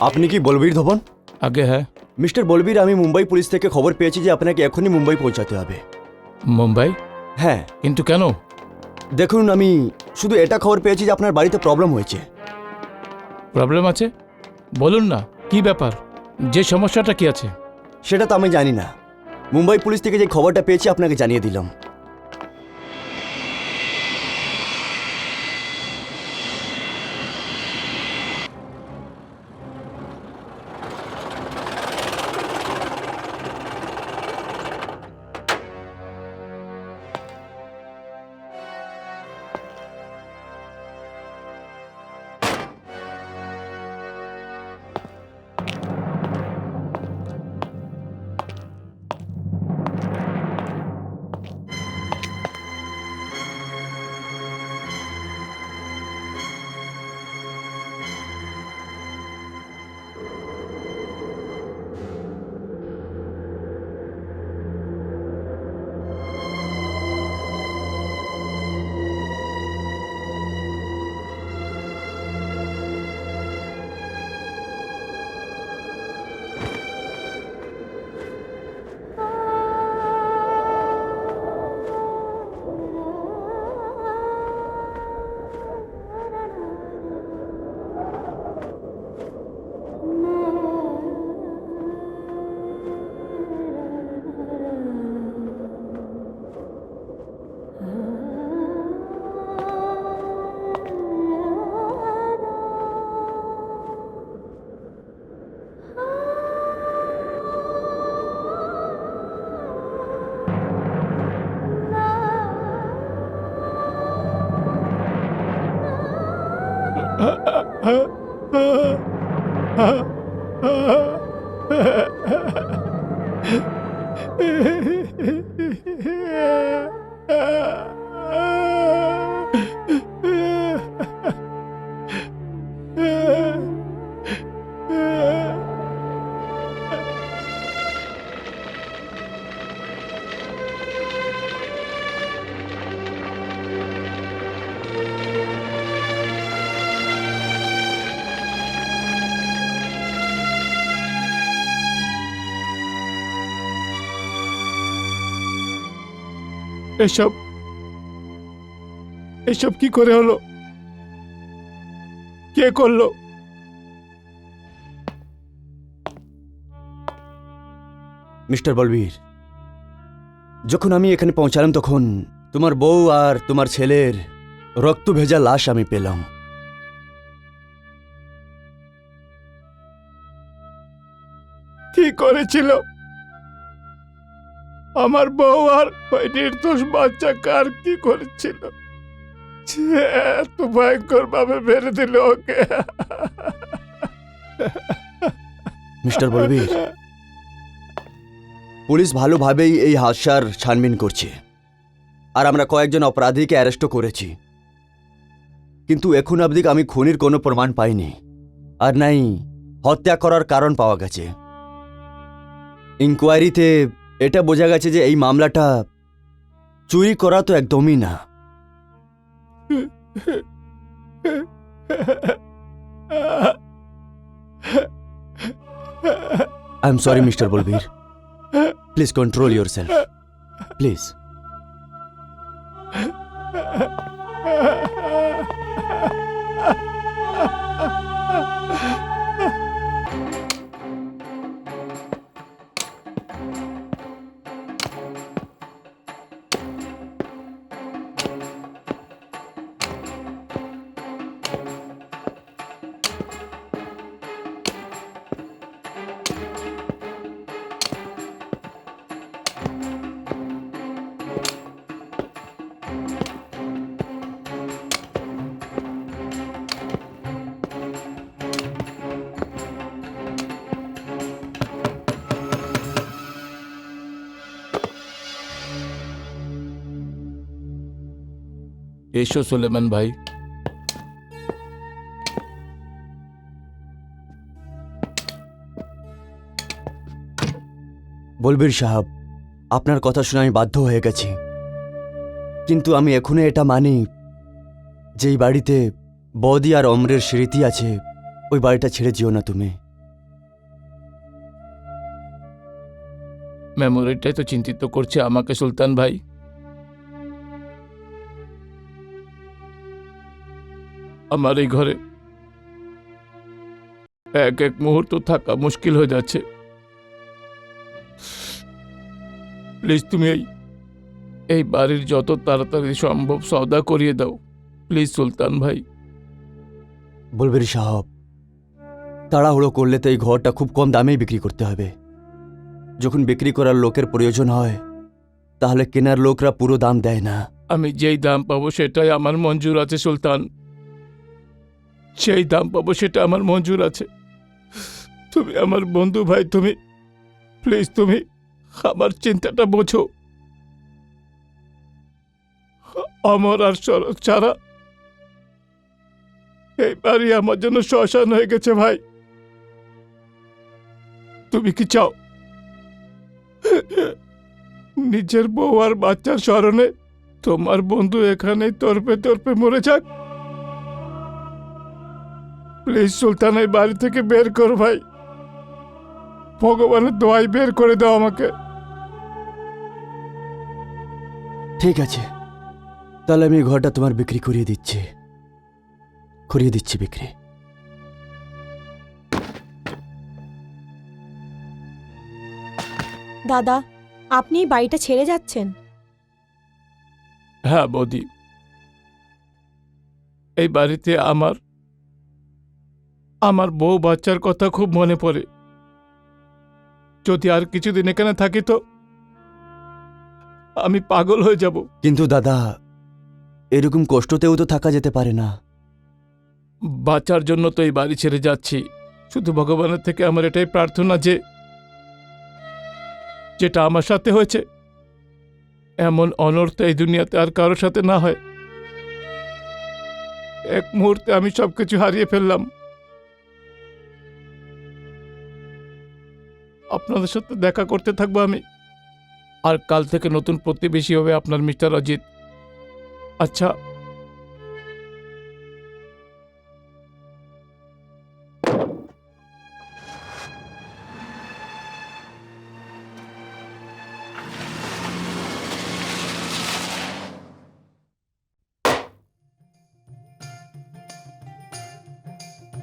আপনি কি বলবীর ধবন? আগে হ্যাঁ। মিস্টার বলবীর, আমি মুম্বাই পুলিশ থেকে খবর পেয়েছি যে আপনাকে এখনই মুম্বাই পৌঁছাতে হবে। মুম্বাই? হ্যাঁ, কিন্তু কেন? দেখুন, আমি শুধু এটা খবর পেয়েছি যে আপনার বাড়িতে প্রবলেম হয়েছে। প্রবলেম আছে? বলুন না, কি ব্যাপার? যে সমস্যাটা কি আছে? সেটা তো আমি জানি না। মুম্বাই পুলিশ থেকে যে খবরটা পেয়েছি আপনাকে জানিয়ে দিলাম। এসব এসব কি করে হলো? কে করলো? মিস্টার বলবীর, যখন আমি এখানে পৌঁছালাম তখন তোমার বউ আর তোমার ছেলের রক্ত ভেজা লাশ আমি পেলাম। কি করেছিল? আমার বউ আর ওই নির্দোষ বাচ্চা কার কি করেছিল? সে এত ভয়ঙ্কর ভাবে মেরে দিল ওকে। মিস্টার বলবীর, পুলিশ ভালোভাবেই এই হাদসার ছানবিন করছে আর আমরা কয়েকজন অপরাধীকে অ্যারেস্টও করেছি, কিন্তু এখন অবধি আমি খুনির কোনো প্রমাণ পাইনি, আর নাই হত্যা করার কারণ পাওয়া গেছে। ইনকোয়ারিতে এটা বোঝা গেছে যে এই মামলাটা চুরি করা তো একদমই না। I am sorry mister Balbir, please control yourself, please. এসো সুলেমান ভাই। বলবীর সাহেব, আপনার কথা শুনে আমি বাধ্য হয়ে গেছি, কিন্তু আমি এখনো এটা মানি যে এই বাড়িতে বৌদি আর অমরের স্মৃতি আছে। ওই বাড়িটা ছেড়ে যেও না তুমি। মেমোরিটাই তো চিন্তিত করছে আমাকে সুলতান ভাই। আমার এই ঘরে এক এক মুহূর্ত থাকা মুশকিল হয়ে যাচ্ছে। প্লিজ তুমি এই বাড়ির যত তাড়াতাড়ি সম্ভব সওদা করিয়ে দাও প্লিজ সুলতান ভাই। বলবেন সাহেব, তাড়াহুড়ো করলে তো এই ঘরটা খুব কম দামেই বিক্রি করতে হবে। যখন বিক্রি করার লোকের প্রয়োজন হয় তাহলে কেনার লোকরা পুরো দাম দেয় না। আমি যেই দাম পাবো সেটাই আমার মঞ্জুর আছে সুলতান, সেই দাম পাবো সেটা আমার মঞ্জুর আছে। তুমি আমার বন্ধু ভাই, তুমি প্লিজ তুমি আমার চিন্তাটা বোঝো। অমর আর শরৎ ছাড়া এই বাড়ি আমার জন্য শ্মশান হয়ে গেছে ভাই। তুমি কি চাও নিজের বউ আর বাচ্চার স্মরণে তোমার বন্ধু এখানে তর্পে তর্পে মরে যাক? প্লিজ সুলতান, এই বাড়ি থেকে বের করো ভাই। ভগবানের দোয়াই বের করে দাও আমাকে। ঠিক আছে, তাহলে আমি এই ঘরটা তোমার বিক্রি করিয়ে দিচ্ছি বিক্রি। দাদা, আপনি এই বাড়িটা ছেড়ে যাচ্ছেন? হ্যাঁ বৌদি, এই বাড়িতে আমার বউ বাচ্চার কথা খুব মনে পড়ে। যদি আর কিছুদিন এখানে থাকি তো আমি পাগল হয়ে যাব। কিন্তু দাদা, এরকম কষ্টতেও তো থাকা যেতে পারে না। বাচ্চার জন্য তো এই বাড়ি ছেড়ে যাচ্ছি। শুধু ভগবানের থেকে আমার এটাই প্রার্থনা যে যেটা আমার সাথে হয়েছে এমন অনর্থ এই দুনিয়াতে আর কারোর সাথে না হয়। এক মুহূর্তে আমি সবকিছু হারিয়ে ফেললাম। আপনাদের সাথে দেখা করতে থাকবো আমি। আর কাল থেকে নতুন প্রতিবেশী হবে আপনার মিস্টার অজিত। আচ্ছা,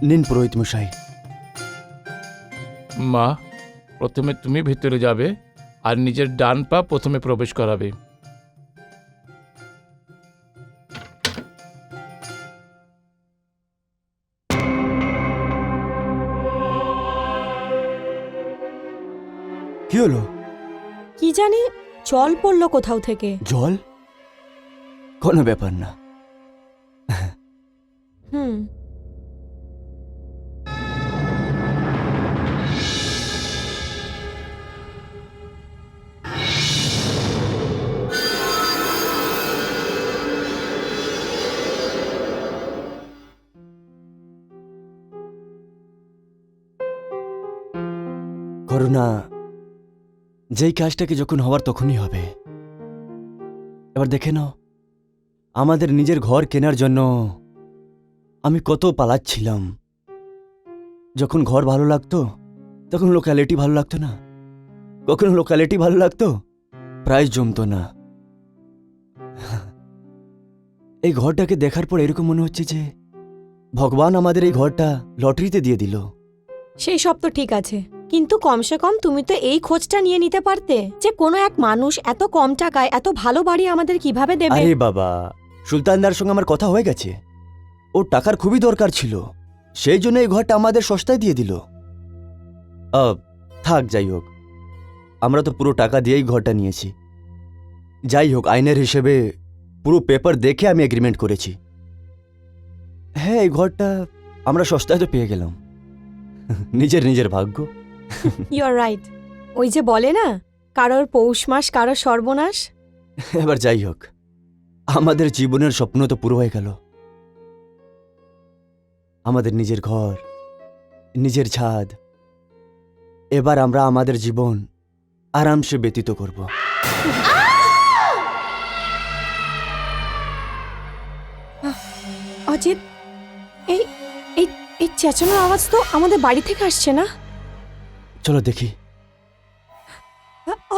নিন পুরোহিত মশাই। মা, প্রথমে তুমি ভেতরে যাবে আর নিজের ডান পা প্রথমে প্রবেশ করাবে। কি হলো? কি জানি জল পড়লো কোথাও থেকে। জল? কোনো ব্যাপার না। হুম। করুণা, যেই কাজটাকে যখন হওয়ার তখনই হবে। এবার দেখে নাও, আমাদের নিজের ঘর কেনার জন্য আমি কত পালাচ্ছিলাম। যখন ঘর ভালো লাগতো তখন লোকালিটি ভালো লাগতো না, কখনো লোকালিটি ভালো লাগতো, প্রাইস জমতো না। এই ঘরটাকে দেখার পর এরকম মনে হচ্ছে যে ভগবান আমাদের এই ঘরটা লটারিতে দিয়ে দিল। সেই সব তো ঠিক আছে, কিন্তু কমসে কম তুমি তো এই খোঁজটা নিয়ে নিতে পারতে যে কোনো এক মানুষ এত কম টাকায় এত ভালো বাড়ি আমাদের কিভাবে দেবে। আরে বাবা, সুলতানদার সঙ্গে আমার কথা হয়ে গেছে। ওর টাকার খুবই দরকার ছিল, সেই জন্য এই ঘরটা আমাদের সস্তায় দিয়ে দিল। থাক, যাই হোক, আমরা তো পুরো টাকা দিয়েই ঘরটা নিয়েছি। যাই হোক, আইনের হিসেবে পুরো পেপার দেখে আমি এগ্রিমেন্ট করেছি। হ্যাঁ, এই ঘরটা আমরা সস্তায় তো পেয়ে গেলাম। নিজের ভাগ্য। You are right. ওই যে বলে না, কারোর পৌষ মাস কারোর সর্বনাশ। এবার যাই হোক, আমাদের জীবনের স্বপ্ন তো পুরো হয়ে গেল। আমাদের নিজের ঘর, নিজের ছাদ। এবার আমরা আমাদের জীবন আরামসে ব্যতীত করব। অজিত, এই এই এই চেঁচানোর আওয়াজ তো আমাদের বাড়ি থেকে আসছে না? চলো দেখি।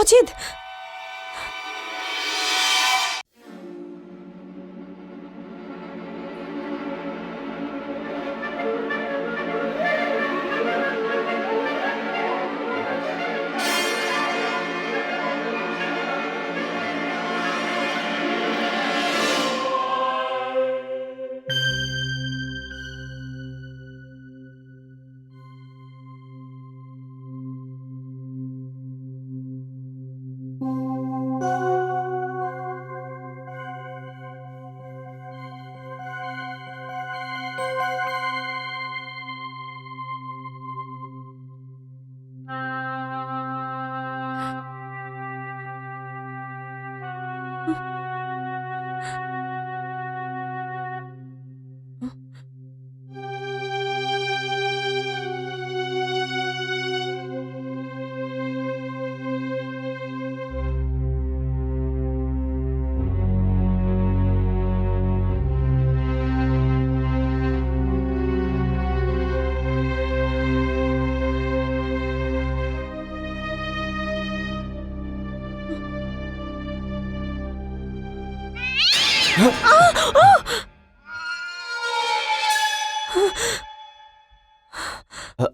অজিত,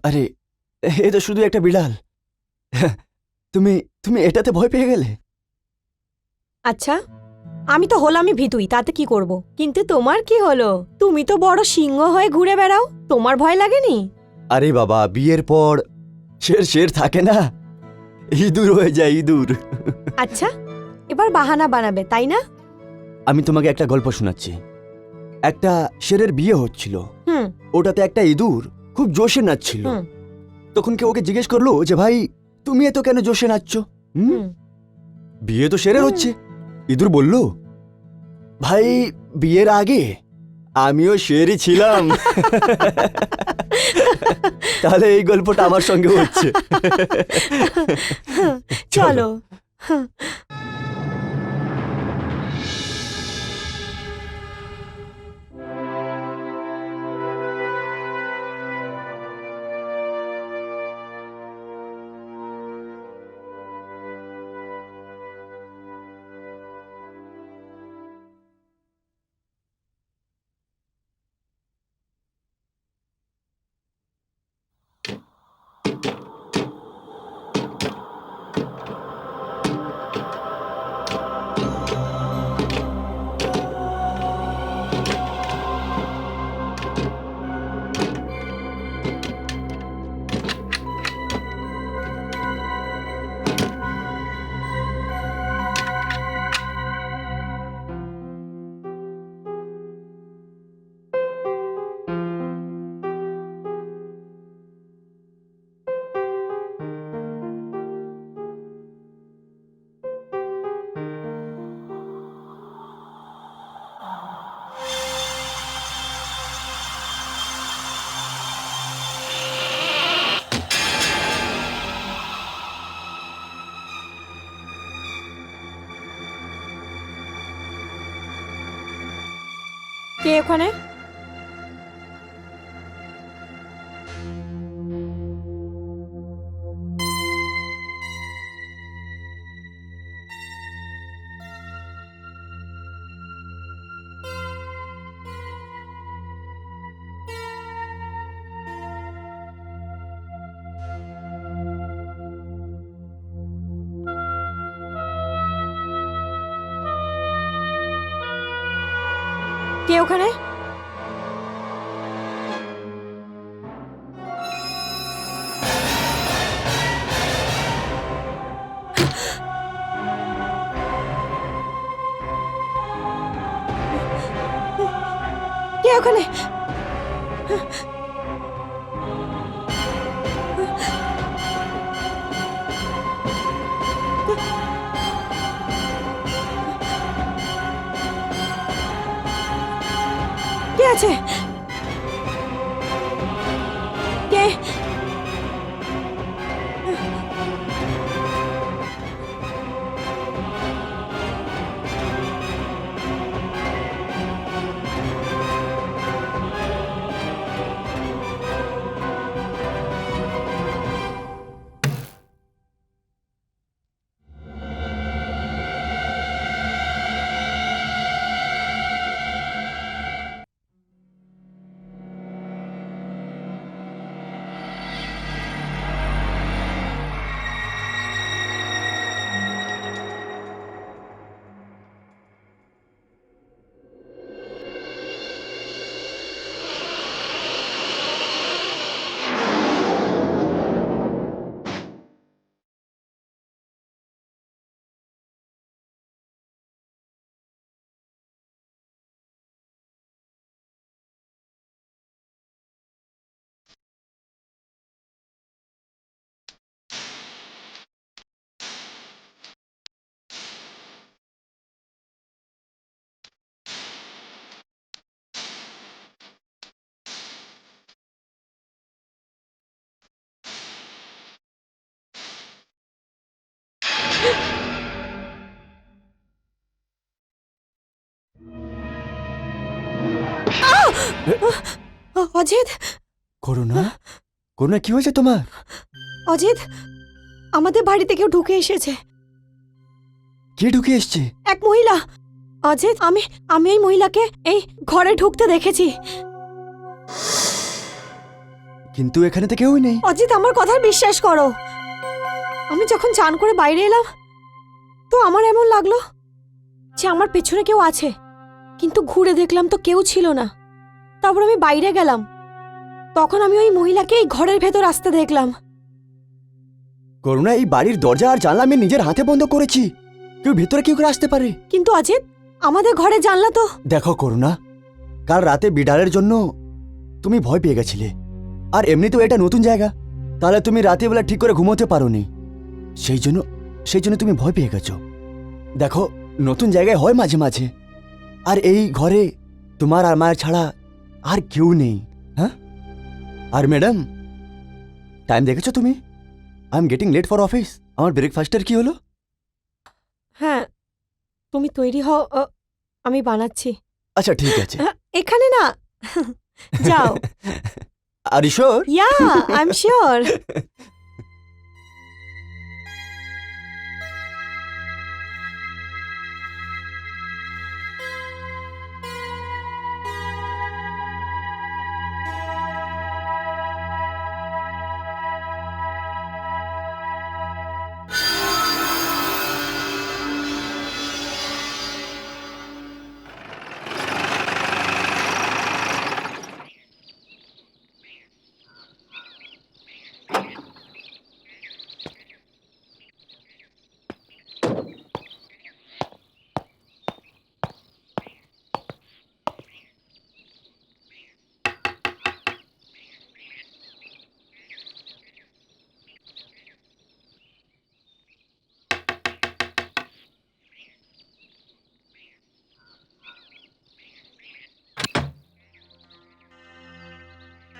আরে এ তো শুধু একটা বিড়াল। তুমি তুমি এটাতে ভয় পেয়ে গেলে? আচ্ছা আমি তো হলামই ভীতুই, তাতে কি করব? কিন্তু তোমার কি হলো? তুমি তো বড় সিংহ হয়ে ঘুরে বেড়াও, তোমার ভয় লাগেনি? আরে বাবা, বিয়ের পর শের শের থাকে না, ইঁদুর হয়ে যায় ইঁদুর। আচ্ছা এবার বাহানা বানাবে তাই না? আমি তোমাকে একটা গল্প শোনাচ্ছি। একটা শেরের বিয়ে হচ্ছিল, হুম ওটাতে একটা ইঁদুর খুব জোশে নাচছিল। হুম তখন কেউ ওকে জিজ্ঞেস করলো যে ভাই তুমি এত কেন জোশে নাচছো? হুম বিয়ে তো শেরের হচ্ছে। ইঁদুর বলল, ভাই বিয়ের আগে আমিও শেরই ছিলাম। তাহলে এই গল্পটা আমার সঙ্গে হচ্ছে। চলো। কে ওখানে? কে ওখানে? কে ওখানে? কে আছে? কে? অজিত, করুণা, করুণা কি হয়েছে তোমার? অজিত, আমাদের বাড়িতে কেউ ঢুকে এসেছে। কে ঢুকে এসছে? এক মহিলা। অজিত, আমি এই মহিলাকে এই ঘরে ঢুকতে দেখেছি। কিন্তু এখানে তো কেউই নেই। অজিত, আমার কথা বিশ্বাস করো। আমি যখন চান করে বাইরে এলাম তো আমার এমন লাগলো যে আমার পেছনে কেউ আছে, কিন্তু ঘুরে দেখলাম তো কেউ ছিল না। তারপর আমি বাইরে গেলাম, তখন আমি ওই মহিলাকে এই ঘরের ভেতর আসতে দেখলাম। করুণা, এই বাড়ির দরজা আর জানলা আমি নিজের হাতে বন্ধ করেছি। কেউ ভেতরে কি করে আসতে পারে? কিন্তু অজিত, আমাদের ঘরে জানলা তো। দেখো করুণা, কাল রাতে বিড়ালের জন্য তুমি ভয় পেয়ে গেছিলে, আর এমনিতেও এটা নতুন জায়গা, তাহলে তুমি রাতে বেলা ঠিক করে ঘুমোতে পারোনি, সেই জন্য তুমি ভয় পেয়ে গেছো। দেখো, নতুন জায়গায় হয় মাঝে মাঝে, আর এই ঘরে তোমার আর মায়ের ছাড়া আর কেউ নেই। হ্যাঁ, আর ম্যাডাম, টাইম দেখেছো তুমি? I am getting late for office. আমার ব্রেকফাস্টের কি হলো? হ্যাঁ, তুমি তৈরি হও, আমি বানাচ্ছি। আচ্ছা ঠিক আছে। এখানে না, যাও। আর ঈশ্বর, ইয়া, আই এম শিওর।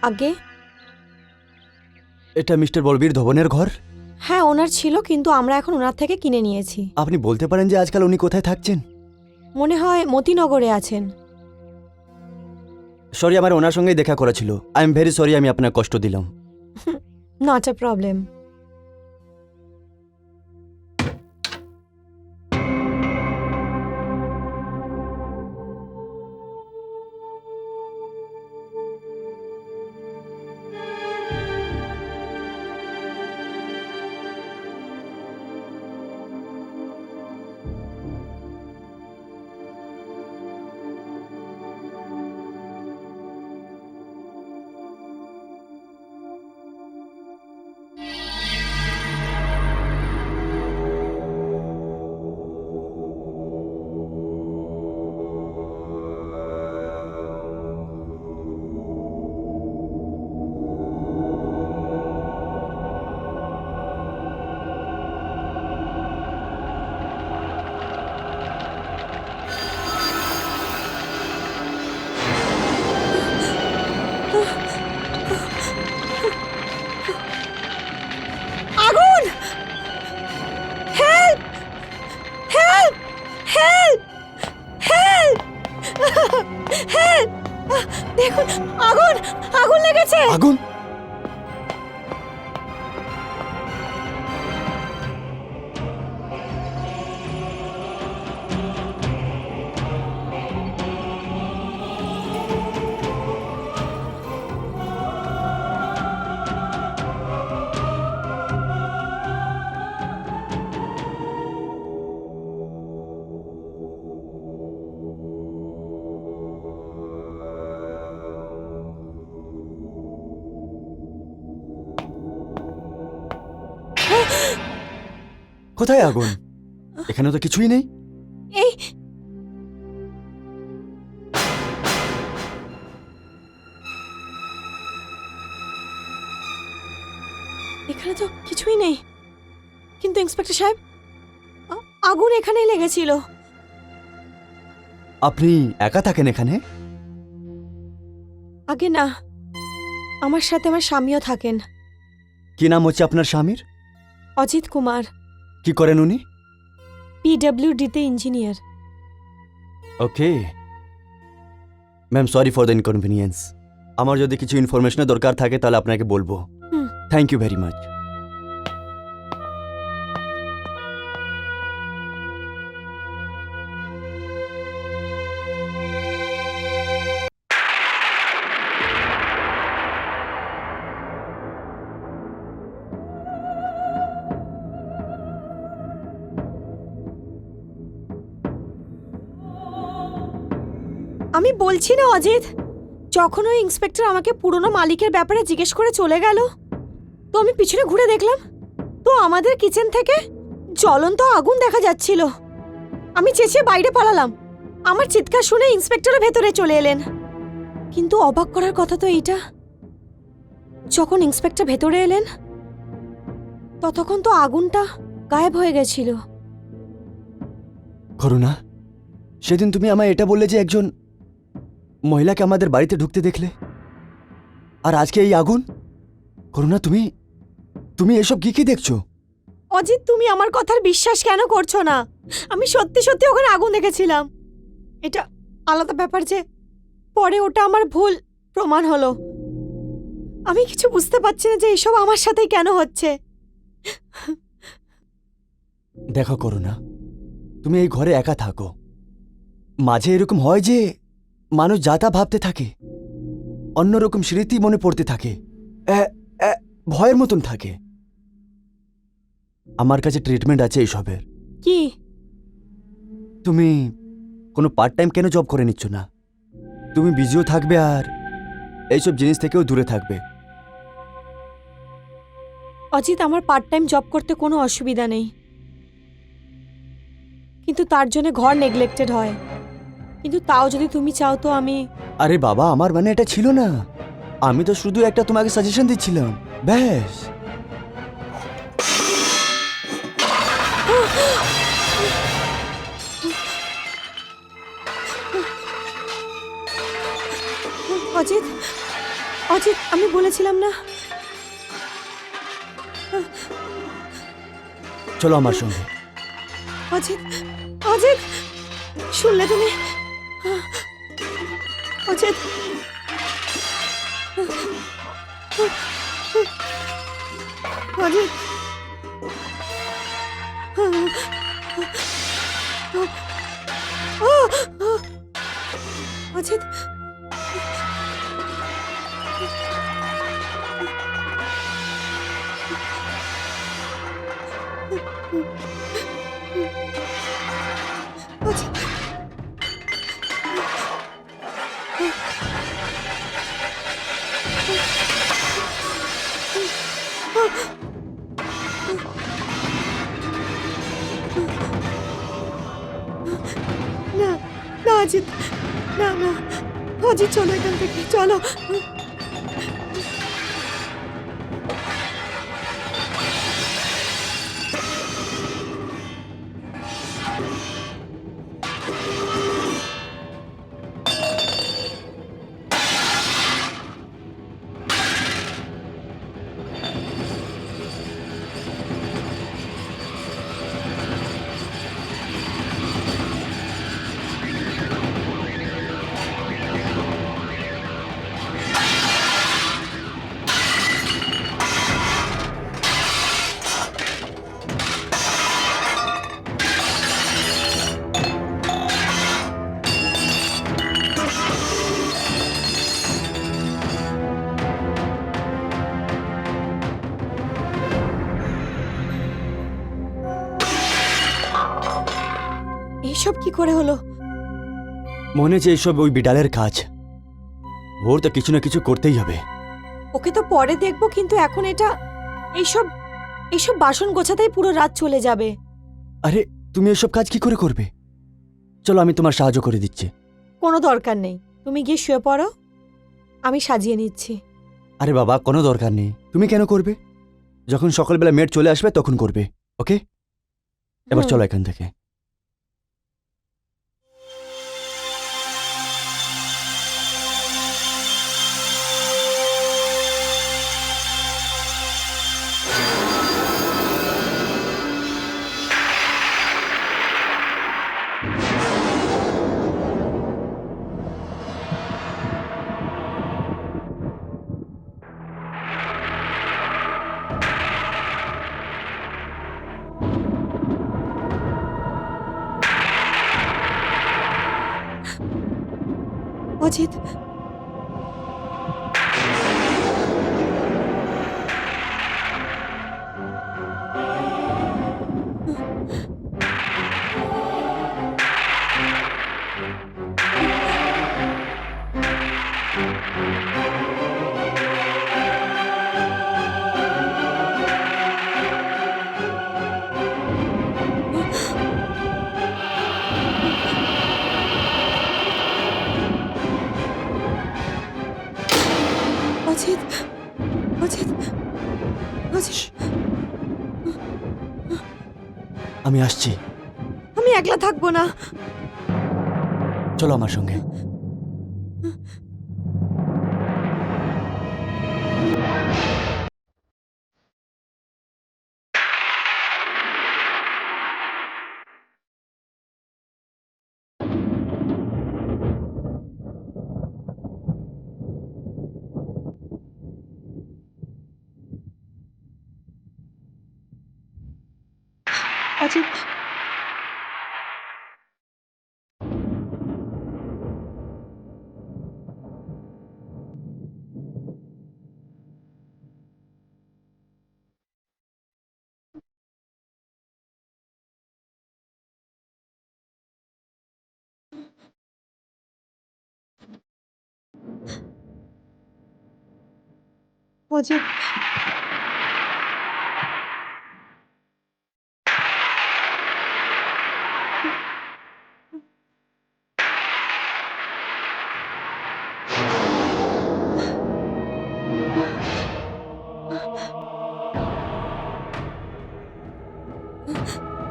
আগে এটা মিস্টার বলবীর ধবনের ঘর? হ্যাঁ, ওনার ছিল, কিন্তু আমরা এখন ওনার থেকে কিনে নিয়েছি। আপনি বলতে পারেন যে আজকাল উনি কোথায় থাকছেন? মনে হয় মতিনগরে আছেন। সরি, আমার ওনার সঙ্গেই দেখা করা ছিল। আই এম ভেরি সরি, আমি আপনার কষ্ট দিলাম। Not a problem. আগুন! Help! Help! Help! Help! Help! দেখুন, আগুন! আগুন লেগেছে! আগুন? কোথায় আগুন? এখানে তো কিছুই নেই। এই এখানে তো কিছুই নেই, কিন্তু ইন্সপেক্টর সাহেব, আগুন এখানেই লেগেছিল। আপনি একা থাকেন এখানে? আগে না, আমার সাথে আমার স্বামীও থাকেন। কি নাম হচ্ছে আপনার স্বামীর? অজিত কুমার, কি করেন উনি? পিডব্লিউডিতে engineer. Okay, ma'am sorry for the inconvenience. আমার যদি কিছু ইনফরমেশনের দরকার থাকে তাহলে আপনাকে বলবো। হুম। Thank you very much. আমি বলছি না অজিত, যখন ওই ইন্সপেক্টর আমাকে পুরনো মালিকের ব্যাপারে জিজ্ঞেস করে চলে গেল, তো আমি পিছনে ঘুরে দেখলাম তো আমাদের কিচেন থেকে জ্বলন্ত আগুন দেখা যাচ্ছিল। আমি চেঁচিয়ে বাইরে পালালাম। আমার চিৎকার শুনে ইন্সপেক্টরও ভেতরে চলে এলেন। কিন্তু অবাক করার কথা তো এইটা, যখন ইন্সপেক্টর ভেতরে এলেন ততক্ষণ তো আগুনটা গায়েব হয়ে গেছিল। করুণা, সেদিন তুমি আমায় এটা বললে যে একজন মহিলাকে আমাদের বাড়িতে ঢুকতে দেখলে, আর আজকে এই আগুন। করুণা, তুমি তুমি এসব কি কি দেখছো? অজিত, তুমি আমার কথার বিশ্বাস কেন করছো না? আমি সত্যি সত্যি ওখানে আগুন দেখেছিলাম। এটা আলাদা ব্যাপার যে পরে ওটা আমার ভুল প্রমাণ হলো। আমি কিছু বুঝতে পারছি না যে এসব আমার সাথেই কেন হচ্ছে। দেখো করুণা, তুমি এই ঘরে একা থাকো। মাঝে এরকম হয় যে মানুষ যা তা ভাবতে থাকে, অন্যরকম স্মৃতি মনে পড়তে থাকে, ভয়ের মতন থাকে। আমার কাছে ট্রিটমেন্ট আছে এইসবের। কি? তুমি কোনো পার্ট টাইম কেন জব করে নিচ্ছ না? তুমি বিজিও থাকবে আর এইসব জিনিস থেকেও দূরে থাকবে। অজিত, আমার পার্ট টাইম জব করতে কোনো অসুবিধা নেই, কিন্তু তার জন্য ঘর নেগলেক্টেড হয়। কিন্তু তাও যদি তুমি চাও তো আমি। আরে বাবা, আমার মানে এটা ছিল না। আমি তো শুধু একটা তোমাকে সাজেশন দিচ্ছিলাম, ব্যাস। অজিত, অজিত, আমি বলেছিলাম না। চলো আমার সঙ্গে। অজিত, অজিত, শুনলে তুমি? অজিত, অজিত, অজিত, অজিত, না, না অজিত, না, না অজিত, চলো এখান থেকে, চলো। এইসব কি করে হলো? মনে হচ্ছে এইসব ওই বিড়ালের কাজ। ওর তো কিছু না কিছু করতেই হবে। ওকে তো পরে দেখবো, কিন্তু এখন এটা এইসব এইসব বাসন গোছাতেই পুরো রাত চলে যাবে। আরে তুমি এসব কাজ কি করে করবে? চলো আমি তোমার সাহায্য করে দিচ্ছি। কোনো দরকার নেই, তুমি গিয়ে শুয়ে পড়ো, আমি সাজিয়ে নিচ্ছি। আরে বাবা, কোনো দরকার নেই। তুমি কেন করবে? যখন সকালবেলা মেড চলে আসবে তখন করবে, ওকে? এবার হুম। চলো এখান থেকে। অজিত, অজিত, অজিত, অজিত, আমি আসছি। আমি একলা থাকবো না। চলো আমার সঙ্গে। অজিত, অজিত,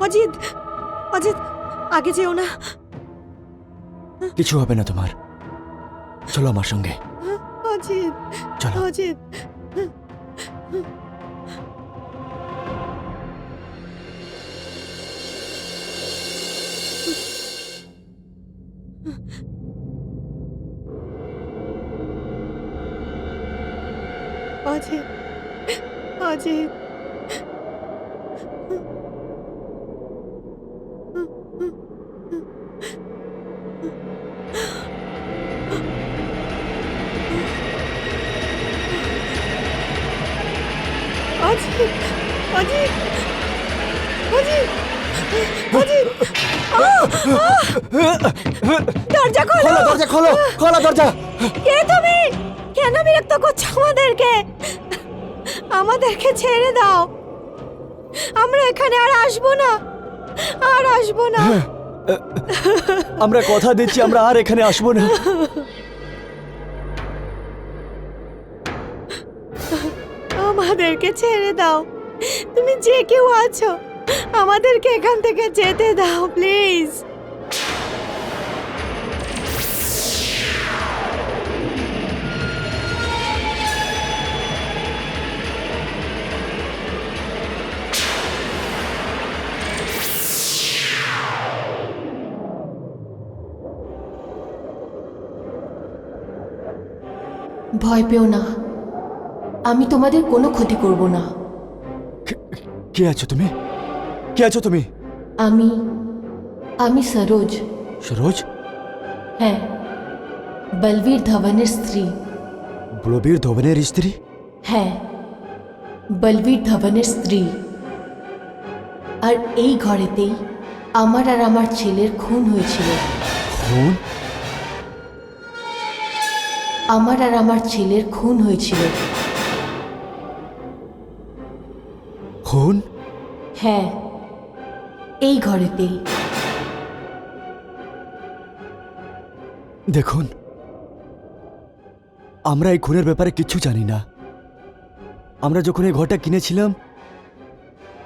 অজিত, অজিত, আগে যেও না। কিছু হবে না তোমার। চলো আমার সঙ্গে। অজিত, চলো। অজিত, অজিত, অজিত, অজিত, অজিত, অজিত, অজিত, দরজা খোলো। খোলো দরজা, খোলো, খোলো দরজা। কে তুমি? কেন বিরক্ত করছো আমাদেরকে? আমাদেরকে ছেড়ে দাও। আমরা এখানে আর আসবো না, আর আসবো না। আমরা কথা দিচ্ছি, আমরা আর এখানে আসবো না। আমাদেরকে ছেড়ে দাও। তুমি যে কেউ আছো, আমাদেরকে এখান থেকে যেতে দাও প্লিজ। ভয় পেও না, আমি তোমাদের কোনো ক্ষতি করব না। কে আছো তুমি? কে আছো তুমি? আমি আমি সরোজ। সরোজ? হ্যাঁ, বলবীর ধবনের স্ত্রী। বলবীর ধবনের স্ত্রী? হ্যাঁ, বলবীর ধবনের স্ত্রী। আর এই ঘরেতেই আমার আর আমার ছেলের খুন হয়েছিল। খুন? আমার আর আমার ছেলের খুন হয়েছিল। খুন? হ্যাঁ, এই ঘরেতেই। দেখুন, আমরা এই খুনের ব্যাপারে কিচ্ছু জানি না। আমরা যখন এই ঘরটা কিনেছিলাম,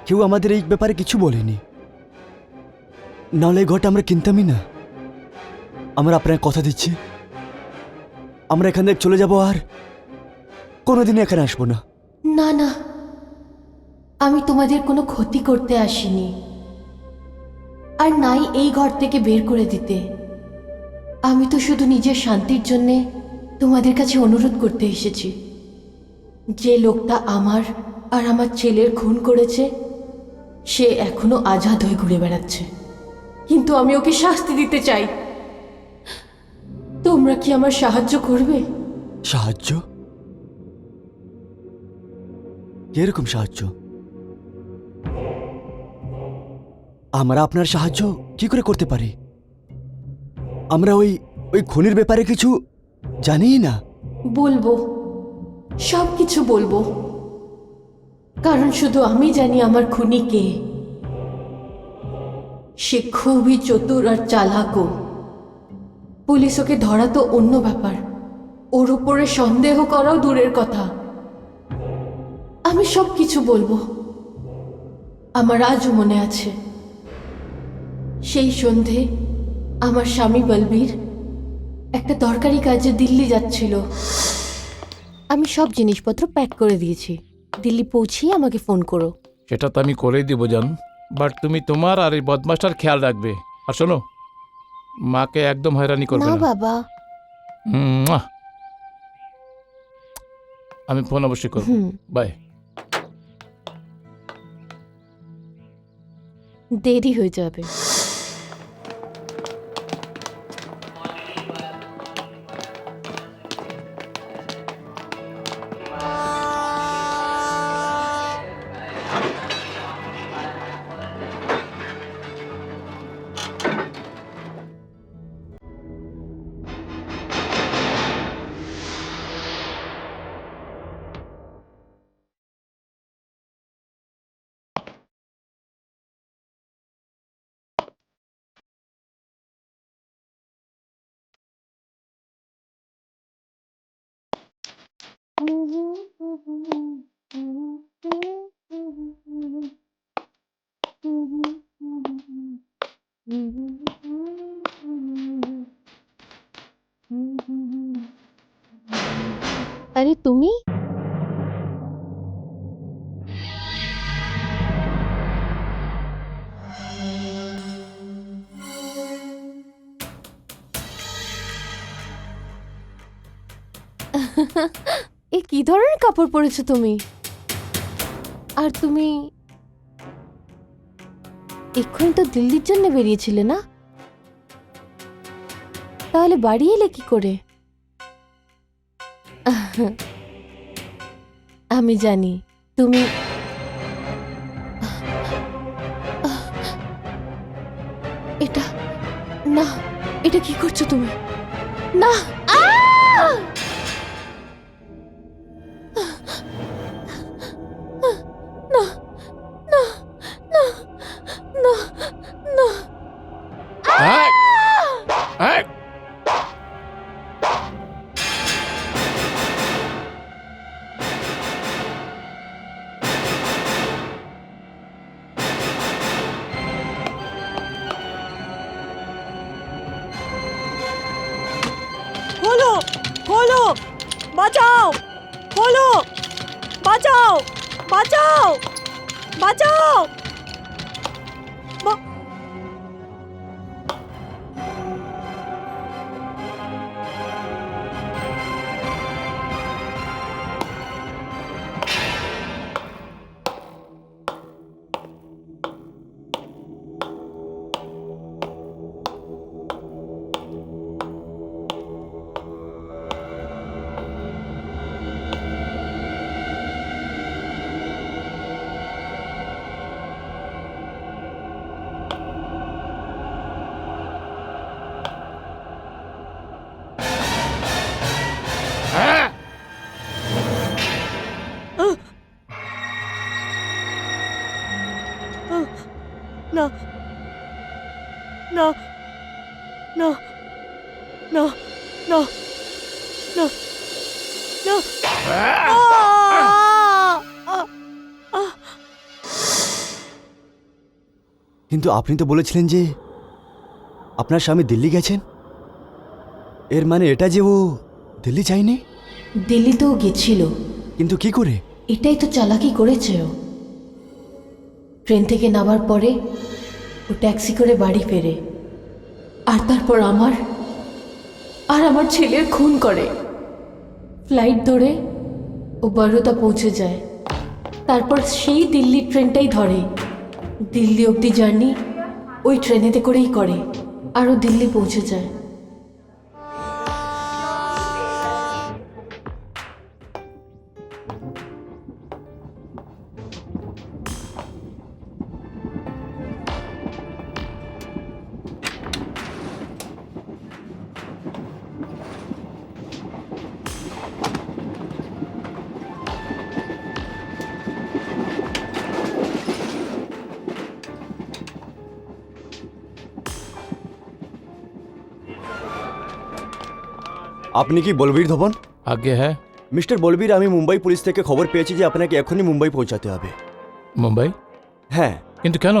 কেউ আমাদের এই ব্যাপারে কিছু বলেনি। নাহলে এই ঘরটা আমরা কিনতামই না। আমরা আপনার কথা দিচ্ছি, আমরা এখান থেকে চলে যাব আর কোনোদিনই এখানে আসবো না। না না, আমি তোমাদের কোনো ক্ষতি করতে আসিনি, আর নাই এই ঘর থেকে বের করে দিতে। আমি তো শুধু নিজের শান্তির জন্যে তোমাদের কাছে অনুরোধ করতে এসেছি। যে লোকটা আমার আর আমার ছেলের খুন করেছে, সে এখনো আজাদ হয়ে ঘুরে বেড়াচ্ছে, কিন্তু আমি ওকে শাস্তি দিতে চাই। তোমরা তোমরা কি আমার সাহায্য করবে? সাহায্য? কিরকম সাহায্য? আমরা আপনার সাহায্য কি করে করতে পারি? আমরা ওই ওই খুনির ব্যাপারে কিছু জানিই না। বলবো, সব কিছু বলবো, কারণ শুধু আমি জানি আমার খুনি কে। সে খুবই চতুর আর চালাকও। পুলিশ ওকে ধরা তো অন্য ব্যাপার, ওর উপরে সন্দেহ করাও দূরের কথা। আমি সব কিছু বলবো। আমার আজও মনে আছে, সেই সন্ধে আমার স্বামী বলবীর একটা দরকারি কাজে দিল্লি যাচ্ছিল। আমি সব জিনিসপত্র প্যাক করে দিয়েছি। দিল্লি পৌঁছিয়ে আমাকে ফোন করো। সেটা তো আমি করেই দিব জান, বাট তুমি তোমার আর এই বদমাসটার খেয়াল রাখবে। আর শোনো, মাকে একদম হয়রানি করবে না না। বাবা। মুয়া। আমি ফোন অবশ্যই করব। বাই। দেরি হয়ে যাবে। আরে তুমি? এ কি ধরনের কাপড় পরেছো তুমি? আর তুমি এক্ষুনি তো দিল্লির জন্য বেরিয়েছিলে না? তাহলে বাড়ি এলে কি করে? আমি জানি তুমি এটা না, এটা কি করছো তুমি? না! না না না না না! এই! এই! খোলো খোলো, বাঁচাও! খোলো, বাঁচাও! বাঁচাও! বাঁচাও! না না না না না না না! কিন্তু আপনি তো বলেছিলেন যে আপনার স্বামী দিল্লি গেছেন। এর মানে এটা যে ও দিল্লি যায়নি। দিল্লিতেও গেছিল, কিন্তু কি করে? এটাই তো চালাকি করেছে ও। ট্রেন থেকে নামার পরে ও ট্যাক্সি করে বাড়ি ফেরে, আর তারপর আমার ছেলের খুন করে। ফ্লাইট ধরে ও বরোদা পৌঁছে যায়, তারপর সেই দিল্লির ট্রেনটাই ধরে। দিল্লি অবধি জার্নি ওই ট্রেনেতে করেই করে, আর ও দিল্লি পৌঁছে যায়। আপনি কি বলবীর ধবন? আগে হ্যাঁ। মিস্টার বলবীর, আমি মুম্বাই পুলিশ থেকে খবর পেয়েছি যে আপনাকে এখনই মুম্বাই পৌঁছাতে হবে। মুম্বাই? হ্যাঁ, কিন্তু কেন?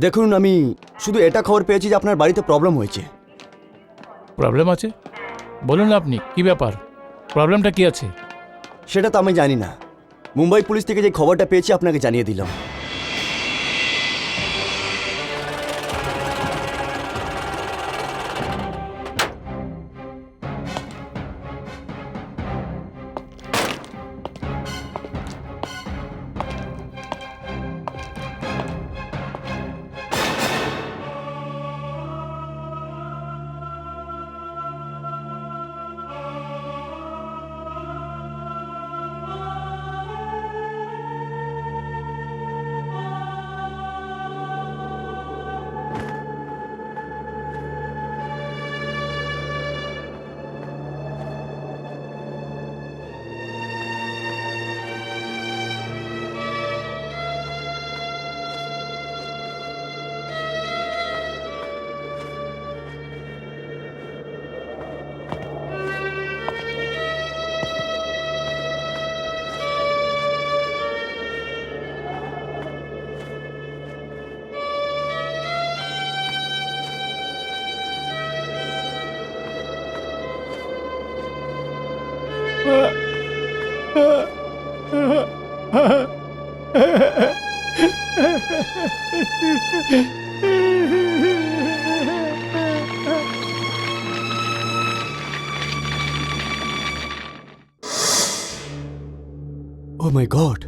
দেখুন, আমি শুধু এটা খবর পেয়েছি যে আপনার বাড়িতে প্রবলেম হয়েছে। প্রবলেম আছে? বলুন আপনি, কি ব্যাপার? প্রবলেমটা কি আছে? সেটা তো আমি জানি না। মুম্বাই পুলিশ থেকে যে খবরটা পেয়েছি আপনাকে জানিয়ে দিলাম। ও মাই গড,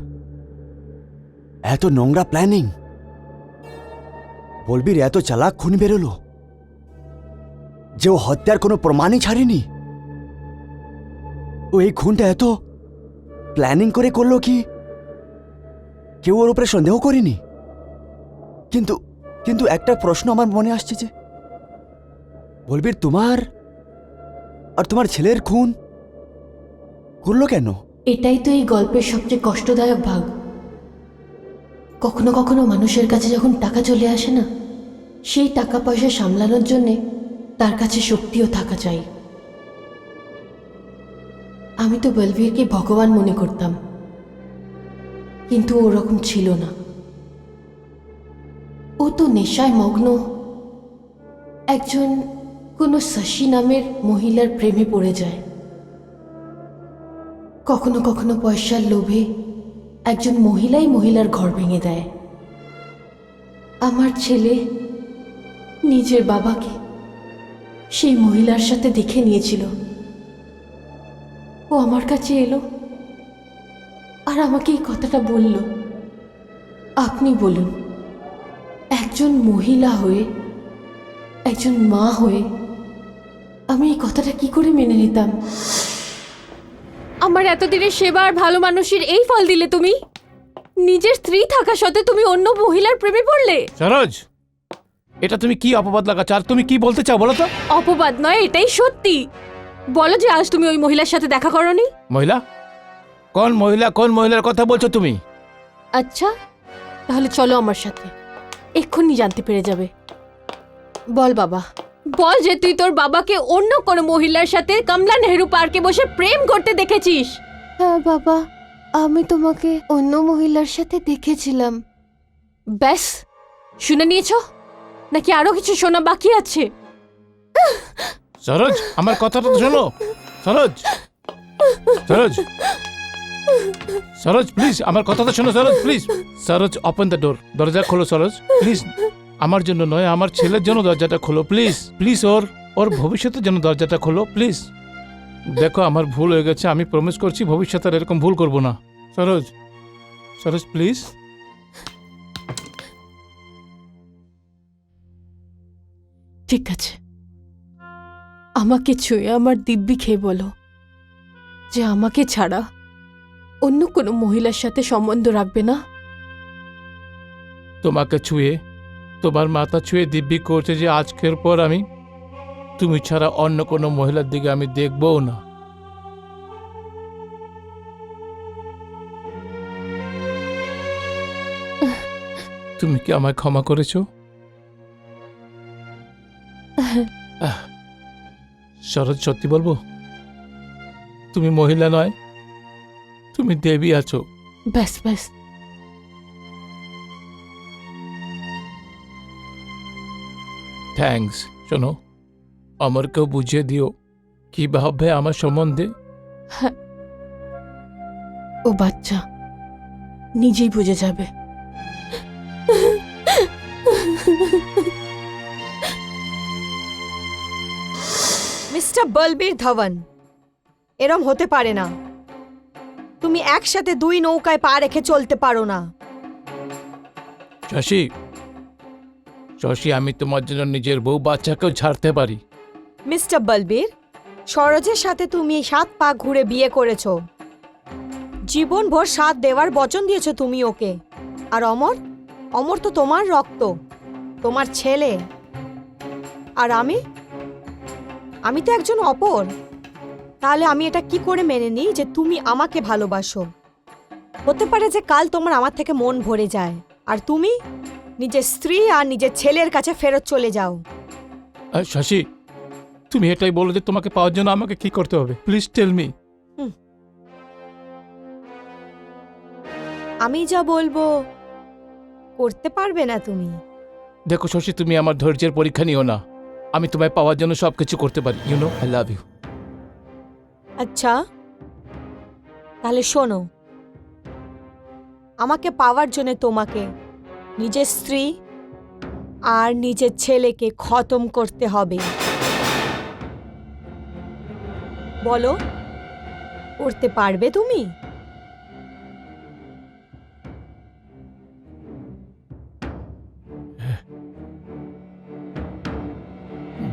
এত নোংরা প্ল্যানিং! বলবীর এত চালাক খুন বেরোলো যে ও হত্যার কোনো প্রমাণই ছাড়েনি। ও এই খুনটা এত প্ল্যানিং করে করলো কি কেউ ওর উপরে সন্দেহ করেনি? কিন্তু কিন্তু একটা প্রশ্ন আমার মনে আসছে যে বলবীর তোমার আর তোমার ছেলের খুন করলো কেন? এটাই তো এই গল্পের সবচেয়ে কষ্টদায়ক ভাগ। কখনো কখনো মানুষের কাছে যখন টাকা চলে আসে না, সেই টাকা পয়সা সামলানোর জন্যে তার কাছে শক্তিও থাকা চাই। আমি তো বলবীরকে ভগবান মনে করতাম, কিন্তু ওরকম ছিল না। ও তো নেশায় মগ্ন একজন কোনো শশী নামের মহিলার প্রেমে পড়ে যায়। কখনো কখনো পয়সার লোভে একজন মহিলাই মহিলার ঘর ভেঙে দেয়। আমার ছেলে নিজের বাবাকে সেই মহিলার সাথে দেখে নিয়েছিল। ও আমার কাছে এলো আর আমাকে এই কথাটা বলল। আপনি বলুন, একজন মহিলা হয়ে, একজন মা হয়ে আমি এই কথাটা কি করে মেনে নিতাম? আমার এতদিনের সেবা আর ভালো মানুষের এই ফল দিলে তুমি? নিজের স্ত্রী থাকা সত্ত্বেও তুমি অন্য মহিলার প্রেমে পড়লে? সরোজ, এটা তুমি কি অপবাদ লাগাচ্ছ? আর তুমি কি বলতে চাও বলো তো? অপবাদ নয়, এটাই সত্যি। বলো যে আজ তুমি ওই মহিলার সাথে দেখা করনি। মহিলা? কোন মহিলা? কোন মহিলার কথা বলছো তুমি? আচ্ছা, তাহলে চলো আমার সাথে, এক্ষুনি জানতে পেরে যাবে। বল বাবা, বল যে তুই তোর বাবাকে অন্য কোনো মহিলার সাথে কমলা নেহেরু পার্কে বসে প্রেম করতে দেখেছিস। হ্যাঁ বাবা, আমি তোমাকে অন্য মহিলার সাথে দেখেছিলাম। ব্যাস, শুনে নিয়েছো নাকি আরো কিছু শোনা বাকি আছে? সরোজ, আমার কথাটা তো শোনো। সরোজ, সরোজ, সরোজ প্লিজ আমার কথাটা শোনো। Saroj please, Saroj open the door. দরজা খোলো সরোজ প্লিজ। আমার জন্য নয়, আমার ছেলের জন্য দরজাটা খোলো প্লিজ। প্লিজ ওর ভবিষ্যতের জন্য দরজাটা খোলো প্লিজ। দেখো, আমার ভুল হয়ে গেছে, আমি প্রমিস করছি ভবিষ্যতে আর এরকম ভুল করব না। সরোজ, সরোজ প্লিজ। ঠিক আছে, আমাকে ছুঁয়ে আমার দিব্যি খেয়ে বলো যে আমাকে ছাড়া অন্য কোনো মহিলার সাথে সম্বন্ধ রাখবে না। তোমাকে ছুঁয়ে, তোমার মাথা ছুঁয়ে দিব্যি করছে যে আজকের পর আমি তুমি ছাড়া অন্য কোনো মহিলার দিকে আমি দেখবও না। তুমি কি আমায় ক্ষমা করেছো? সরোজ, সত্যি বলবো তুমি মহিলা নয়, তুমি দেবী আছো। ব্যাস ব্যাস, থ্যাঙ্কস। শোনো, আমারকেও বুঝিয়ে দিও কি ভাববে আমার সম্বন্ধে। ও বাচ্চা নিজেই বুঝে যাবে। মিস্টার বলবীর ধওয়ান, এরম হতে পারে না। তুমি একসাথে দুই নৌকায় পা রেখে চলতে পারো না। শশী, শশী, আমি তোমার জন্য নিজের বউ বাচ্চাকেও ছাড়তে পারি। মিস্টার বলবীর, সরোজের সাথে তুমি 7 পা ঘুরে বিয়ে করেছো। জীবনভর সাথ দেওয়ার বচন দিয়েছো তুমি ওকে। আর অমর, অমর তো তোমার রক্ত, তোমার ছেলে। আর আমি তো একজন অপর। তাহলে আমি এটা কি করে মেনে নিই যে তুমি আমাকে ভালোবাসো? হতে পারে যে কাল তোমার আমার থেকে মন ভরে যায় আর তুমি নিজের স্ত্রী আর নিজের ছেলের কাছে ফেরত চলে যাও। শশী, তুমি এটাই বলো যে তোমাকে পাওয়ার জন্য আমাকে কি করতে হবে? Please tell me. আমি যা বলবো করতে পারবে না তুমি। দেখো শশী, তুমি আমার ধৈর্যের পরীক্ষা নিও না। আমি তোমায় পাওয়ার জন্য সবকিছু করতে পারি। You know, I love you. আচ্ছা, তাহলে শোনো, আমাকে পাওয়ার জন্য তোমাকে নিজের স্ত্রী আর নিজের ছেলেকে খতম করতে হবে। বলো, করতে পারবে তুমি?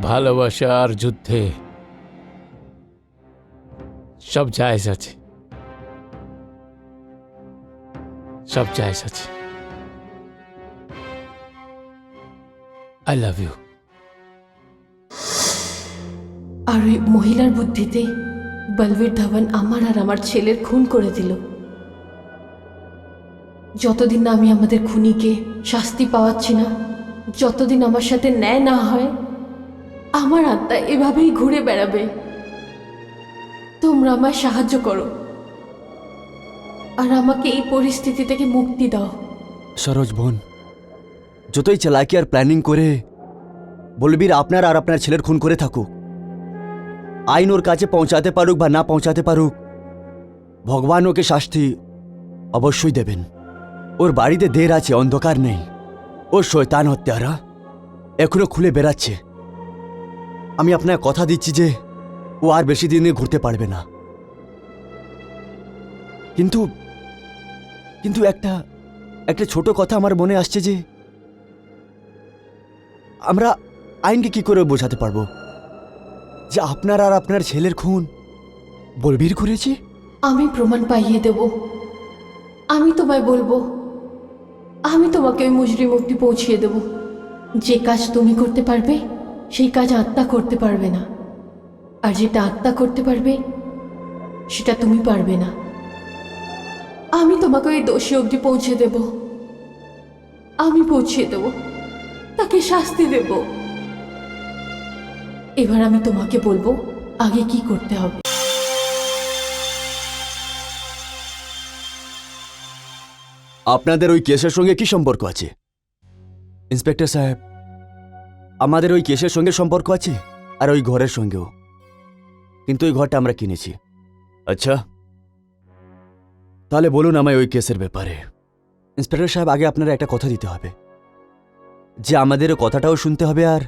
ভালোবাসা আর যুদ্ধে সব জায়েজ আছে, সব জায়েজ আছে। I love you. আর ওই মহিলার বুদ্ধিতে বলবীর ধওয়ান আমার আর আমার ছেলের খুন করে দিল। যতদিন না আমি আমাদের খুনিকে শাস্তি পাওয়াচ্ছি না, যতদিন আমার সাথে ন্যায় না হয়, আমার আত্মা এভাবেই ঘুরে বেড়াবে। তোমরা আমায় সাহায্য করো আর আমাকে এই পরিস্থিতি থেকে মুক্তি দাও। সরোজ বোন, যতই চালাকি আর প্ল্যানিং করে বলবীর আপনার আর আপনার ছেলের খুন করে থাকুক, আইন ওর কাছে পৌঁছাতে পারুক বা না পৌঁছাতে পারুক, ভগবান ওকে শাস্তি অবশ্যই দেবেন। ওর বাড়িতে দের আছে, অন্ধকার নেই। ও শয়তান হত্যারা এখনো খুলে বেড়াচ্ছে। আমি আপনার কথা দিচ্ছি যে ও আর বেশি দিনে ঘুরতে পারবে না। কিন্তু কিন্তু একটা একটা ছোট কথা আমার মনে আসছে যে আমরা আইনকে কি করে বোঝাতে পারবো যে আপনার আর আপনার ছেলের খুন বলবীর করেছে? আমি প্রমাণ পাইয়ে দেব। আমি তোমায় বলবো, আমি তোমাকে ওই মুজরিম অব্দি পৌঁছিয়ে দেব। যে কাজ তুমি করতে পারবে সেই কাজ আত্মা করতে পারবে না, আর যেটা আত্মা করতে পারবে সেটা তুমি পারবে না। আমি তোমাকে ওই দোষী অব্দি পৌঁছে দেব। আমি পৌঁছিয়ে দেব, তাকে শাস্তি দেব। এবার আমি তোমাকে বলবো আগে কি করতে হবে। আপনাদের ওই কেসের সঙ্গে কি সম্পর্ক আছে ইন্সপেক্টর সাহেব? আমাদের ওই কেসের সঙ্গে সম্পর্ক আছে আর ওই ঘরের সঙ্গেও, কিন্তু ওই ঘরটা আমরা কিনেছি। আচ্ছা, তাহলে বলুন আমায় ওই কেসের ব্যাপারে। ইন্সপেক্টর সাহেব, আগে আপনারা একটা কথা দিতে হবে যে আমাদের কথাটাও শুনতে হবে আর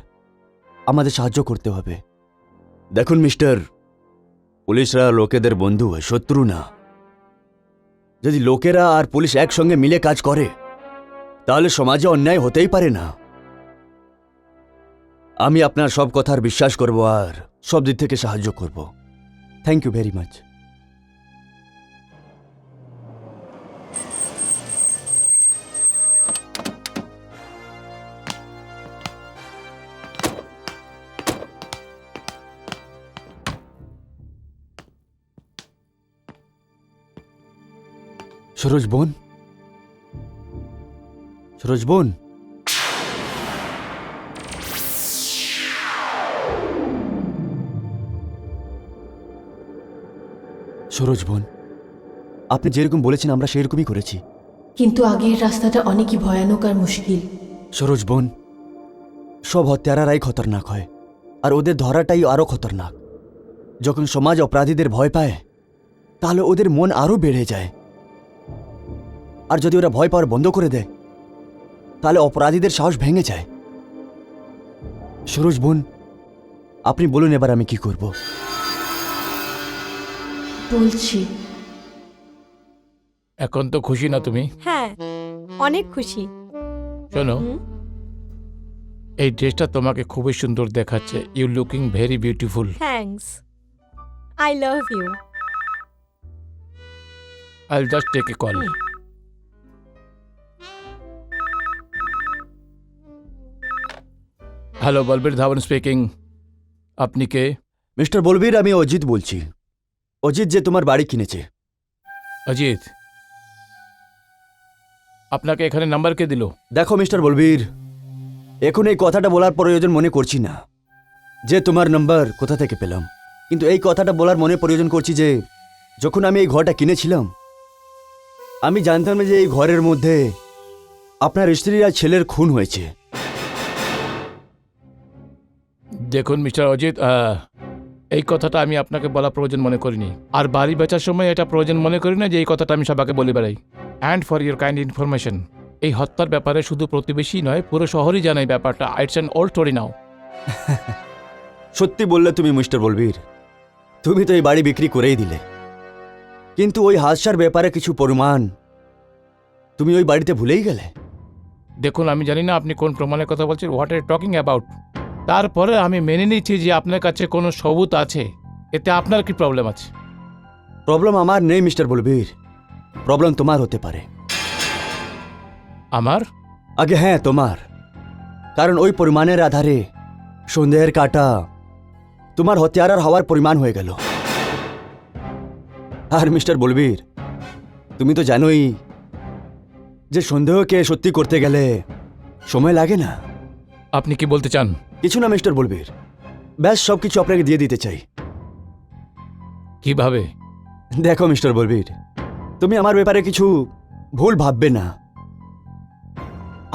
আমাদের সাহায্য করতে হবে। দেখুন মিস্টার, পুলিশরা লোকেদের বন্ধু হয়, শত্রু না। যদি লোকেরা আর পুলিশ একসঙ্গে মিলে কাজ করে তাহলে সমাজে অন্যায় হতেই পারে না। আমি আপনার সব কথার বিশ্বাস করব আর সব দিক থেকে সাহায্য করব। Thank you very much. Saroj বোন, সরোজ বোন, সরোজ বোন, আপনি যেরকম বলেছেন আমরা সেরকমই করেছি। কিন্তু আগের রাস্তাটা অনেকই ভয়ানক আর মুশকিল। সরোজ বোন, সব হত্যারারাই খতরনাক হয়, আর ওদের ধরাটাই আরও খতরনাক। যখন সমাজ অপরাধীদের ভয় পায় তাহলে ওদের মন আরও বেড়ে যায়, আর যদি ওরা ভয় পাওয়ার বন্ধ করে দেয় তাহলে অপরাধীদের সাহস ভেঙে যায়। সরোজ বোন, আপনি বলুন এবার আমি কি করব? বলছি, এখন তো খুশি না তুমি? হ্যাঁ, অনেক খুশি। শোনো, হুম? এই ড্রেসটা তোমাকে খুবই সুন্দর দেখাচ্ছে। You looking very beautiful. Thanks, I love you. I'll just take a call. Hello, Balbir Dhawan speaking. আপনি কে? মিস্টার বলবীর, আমি অজিত বলছি। অজিত যে তোমার বাড়ি কিনেছে। অজিত, আপনাকে এখানে নাম্বার কে দিল? দেখো মিস্টার বলবীর, এখন এই কথাটা বলার প্রয়োজন মনে করছি না যে তোমার নাম্বার কোথা থেকে পেলাম, কিন্তু এই কথাটা বলার মনে প্রয়োজন করছি যে যখন আমি এই ঘরটা কিনেছিলাম আমি জানতাম না যে এই ঘরের মধ্যে আপনার স্ত্রী আর ছেলের খুন হয়েছে। দেখুন মিস্টার অজিত, এই কথাটা আমি আপনাকে বলা প্রয়োজন মনে করিনি, আর বাড়ি বেচার সময় এটা প্রয়োজন মনে করি না যে এই কথাটা আমি সবাইকে বলে বেড়াই। And for your kind information, এই হত্যার ব্যাপারে শুধু প্রতিবেশী নয়, পুরো শহরই জানে এই ব্যাপারটা। ইটস অ্যান ওল্ড স্টোরি নাও। সত্যি বললে তুমি মিস্টার বলবীর, তুমি তো এই বাড়ি বিক্রি করেই দিলে, কিন্তু ওই হাদসার ব্যাপারে কিছু প্রমাণ তুমি ওই বাড়িতে ভুলেই গেলে। দেখুন, আমি জানি না আপনি কোন প্রমাণের কথা বলছেন, হোয়াট আর টকিং অ্যাবাউট। তারপরে আমি মেনে নিচ্ছি যে আপনার কাছে কোনো সবুত আছে, এতে আপনার কি প্রবলেম আছে? প্রবলেম আমার নেই মিস্টার বলবীর, প্রবলেম তোমার হতে পারে। আমার? আগে হ্যাঁ, তোমার। কারণ ওই পরিমাণের আধারে সন্দেহের কাঁটা তোমার হত্যারার হওয়ার পরিমাণ হয়ে গেল। আর মিস্টার বলবীর, তুমি তো জানোই যে সন্দেহকে সত্যি করতে গেলে সময় লাগে না। আপনি কি বলতে চান? কিছু না মিস্টার বলবীর, ব্যাস সব কিছু আপনাকে দিয়ে দিতে চাই। কিভাবে? দেখো মিস্টার বলবীর, তুমি আমার ব্যাপারে কিছু ভুল ভাববে না।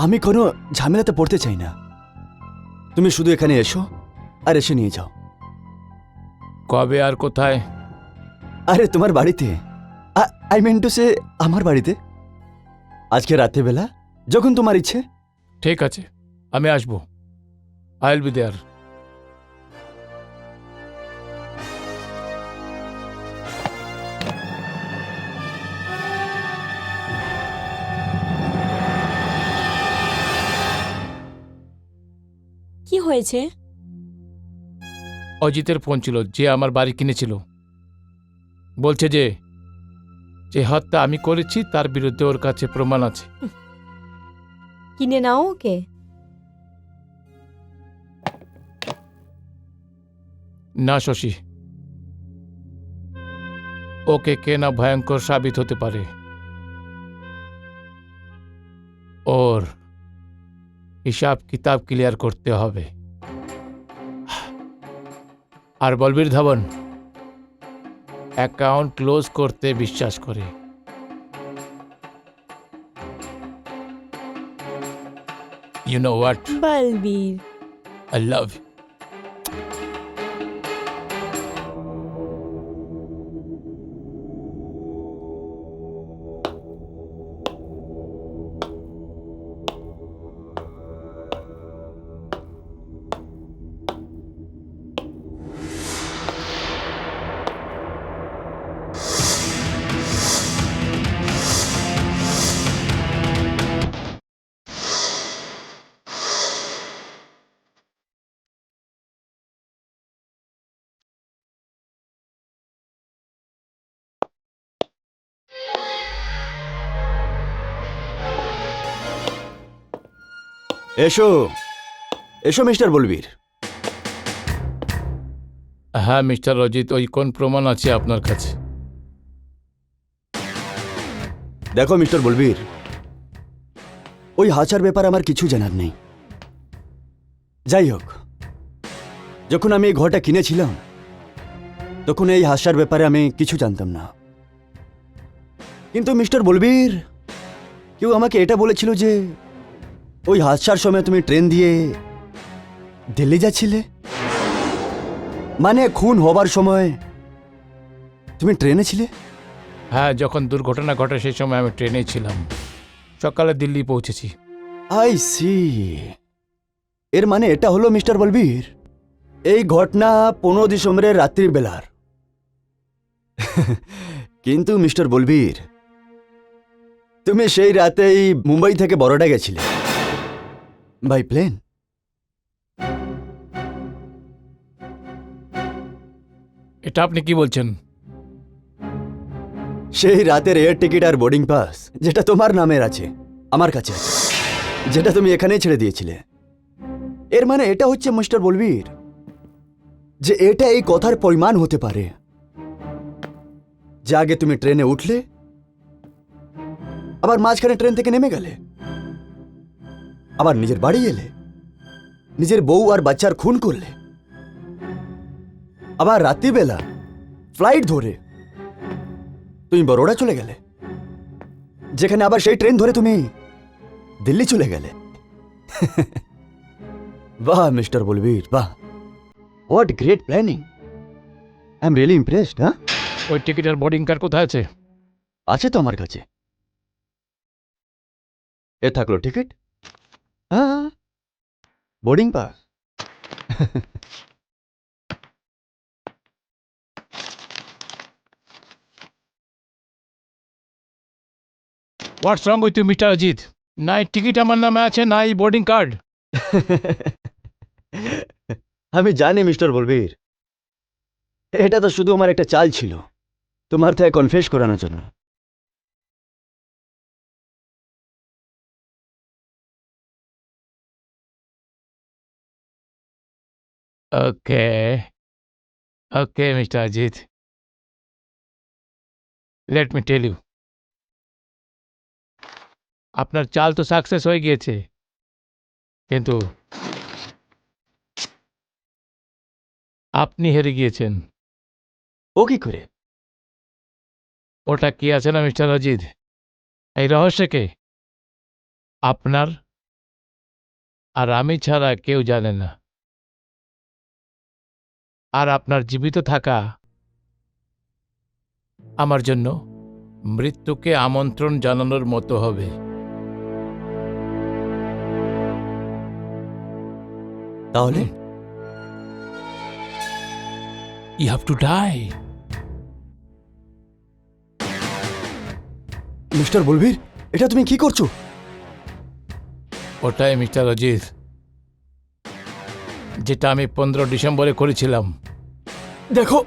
আমি কোনো ঝামেলাতে পড়তে চাই না। তুমি শুধু এখানে এসো আর এসে নিয়ে যাও। কবে আর কোথায়? আরে তোমার বাড়িতে, আই মিন টু সে আমার বাড়িতে, আজকে রাত্রেবেলা যখন তোমার ইচ্ছে। ঠিক আছে, আমি আসবো। I will be there. কি হয়েছে? অজিতের ফোন ছিল, যে আমার বাড়ি কিনেছিল। বলছে যে যে হত্যা আমি করেছি তার বিরুদ্ধে ওর কাছে প্রমাণ আছে। কিনে নাও ওকে। না শশী, ওকে কেনা ভয়ঙ্কর সাবিত হতে পারে। ওর হিসাব কিতাব ক্লিয়ার করতে হবে। আর বলবীর ধাবন অ্যাকাউন্ট ক্লোজ করতে বিশ্বাস করে। You know what? Balbir, I love you. এসো এসো মিস্টার বলবীর। হ্যাঁ মিস্টার অজিত, ওই কোন প্রমাণ আছে আপনার কাছে? দেখো মিস্টার বলবীর, ওই হাচার ব্যাপার আমার কিছু জানার নেই। যাই হোক, যখন আমি এই ঘরটা কিনেছিলাম তখন এই হাস্যার ব্যাপারে আমি কিছু জানতাম না। কিন্তু মিস্টার বলবীর, কেউ আমাকে এটা বলেছিল যে ওই হাস্যার সময় তুমি ট্রেন দিয়ে দিল্লি যাচ্ছিলে। মানে খুন হবার সময় তুমি ট্রেনে ছিলে? হ্যাঁ, যখন দুর্ঘটনা ঘটে সেই সময় আমি ট্রেনে ছিলাম। সকালে দিল্লি পৌঁছেছি। I see. এর মানে এটা হলো মিস্টার বলবীর, এই ঘটনা 15 ডিসেম্বরের রাত্রির বেলার। কিন্তু মিস্টার বলবীর, তুমি সেই রাতেই মুম্বাই থেকে বরোডা গেছিলে বাই প্লেন। এটা আপনি কি বলছেন? সেই রাতের এয়ার টিকিট আর বোর্ডিং পাস যেটা তোমার নামের আছে আমার কাছে আছে, যেটা তুমি এখানেই ছেড়ে দিয়েছিলে। এর মানে এটা হচ্ছে মিস্টার বলবীর যে এটা এই কথার পরিমাণ হতে পারে যে আগে তুমি ট্রেনে উঠলে, আবার মাঝখানে ট্রেন থেকে নেমে গেলে, আবার নিজের বাড়ি এলে, নিজের বউ আর বাচ্চার খুন করলে, আবার রাত্রিবেলা ফ্লাইট ধরে তুমি বরোডা চলে গেলে, যেখানে আবার সেই ট্রেন ধরে তুমি দিল্লি চলে গেলে। বাহ মিস্টার বলবীর, বাহ, what great planning. I am really impressed. হ্যাঁ, ওই টিকিট আর বোর্ডিং কার্ড কোথায় আছে? আছে তো আমার কাছে। এ থাকলো টিকিট, হ্যাঁ, boarding pass. What's wrong with you mister Ajit? না এই টিকিট আমার নামে আছে, না এই বোর্ডিং কার্ড। আমি জানি মিস্টার বলবীর, এটা তো শুধু আমার একটা চাল ছিল তোমার থেকে কনফেস করানোর জন্য। Okay okay mister Ajit, let me tell you, আপনার চাল তো সাকসেস হয়ে গিয়েছে, কিন্তু আপনি হেরে গিয়েছেন। ও কি করে? ওটা কি আছে না মিস্টার অজিত, এই রহস্যকে আপনার আর আমি ছাড়া কেউ জানে না। আর আপনার জীবিত থাকা আমার জন্য মৃত্যুকে আমন্ত্রণ জানানোর মতো হবে। তাহলে You have to die. Mister Balbir, এটা তুমি কি করছো? ওটাই মিস্টার অজিত, যেটা আমি 15 ডিসেম্বরে করেছিলাম। দেখো,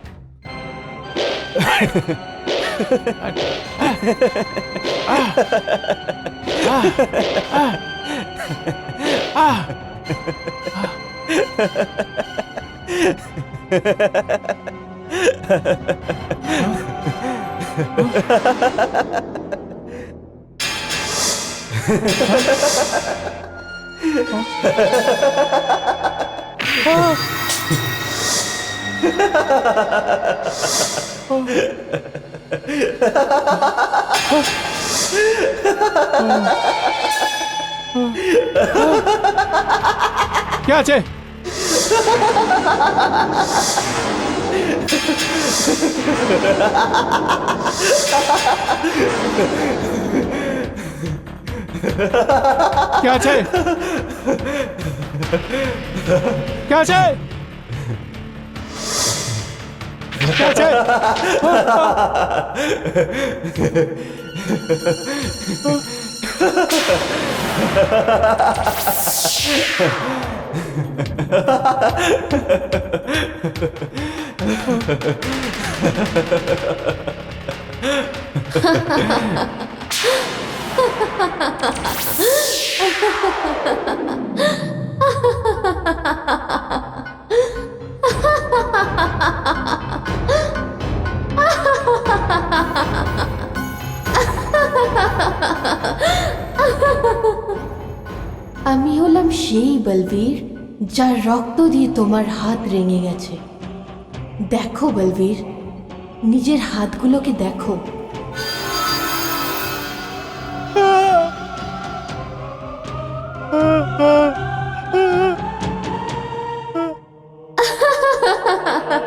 क्या আছে? क्या আছে? क्या আছে? क्या আছে? আমি হলাম সেই বলবীর যার রক্ত দিয়ে তোমার হাত রেঙে গেছে। দেখো বলবীর, নিজের হাতগুলোকে দেখো।